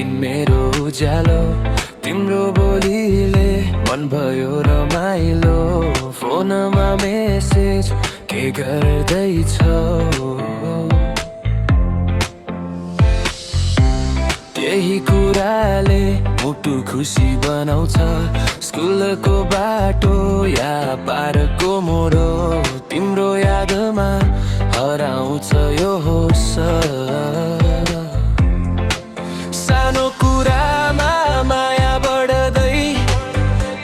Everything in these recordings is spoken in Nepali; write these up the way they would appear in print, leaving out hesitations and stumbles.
दिन मेरो उज्यालो तिम्रो बोलीले मन भयो रमाइलो फोनमा मेसेज के गर्दैछौ त्यही कुराले मुटु खुसी बनाउँछ स्कुलको बाटो या पार्कको मोडो तिम्रो यादमा हराउँछ यो होस सानो कुरामा माया बढ्दै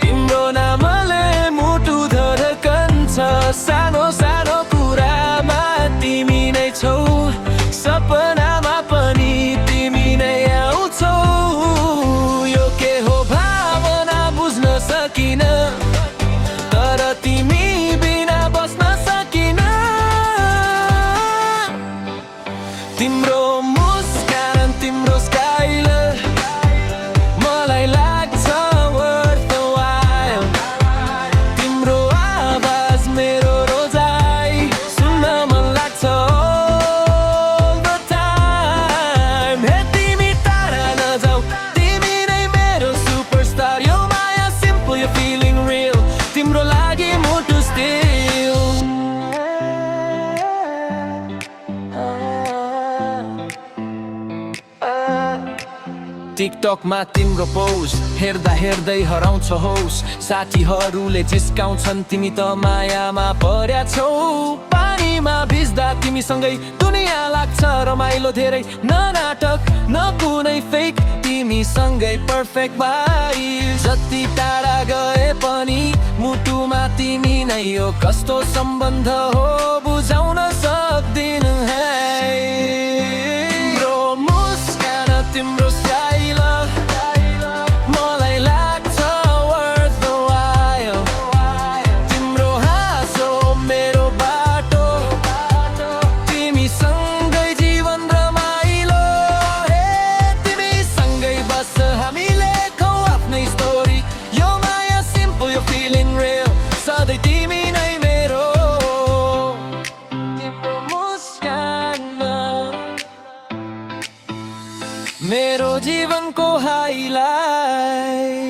तिम्रो नामले मुटु धड्कन्छ सानो सानो कुरामा तिमी नै छौ सपनामा पनि तिमी नै आउँछौ यो के हो भावना बुझ्न सकिन तर तिमी बिना बस्न सकिन तिम्रो मुस्कान तिम्रो स्टाइल मलाई लाग्छ worthwhile तिम्रो आवाज मेरो रोजाइ सुन्न मन लाग्छ all the time हे तिमी टाढा नजाऊ तिमी नै मेरो सुपरस्टार यो माया simple यो feeling real तिम्रो लागि मुटु still टिकटकमा तिम्रो पोज हेर्दा हेर्दै हराउँछ होस साथीहरूले जिस्काउँछन् तिमी त मायामा पर्या छौ पानीमा भिज्दा तिमीसँगै दुनियाँ लाग्छ रमाइलो धेरै न नाटक न कुनै फेक तिमीसँगै पर्फेक्ट भाइब जति टाढा गए पनि मुटुमा तिमी नै हो कस्तो सम्बन्ध हो बुझाउन सक्दिन है तिम्रो मुस्कान तिम्रो स्टाइल मलाई लाग्छ worthwhile तिम्रो हाँसो मेरो बाटो तिमीसँगै जीवन रमाइलो हे तिमीसँगै बस हामी लेखौँ आफ्नै स्टोरी यो माया simple यो feeling real सधैँ तिमी नै मेरो तिम्रो मुस्कान मेरो जीवनको हाइलाइट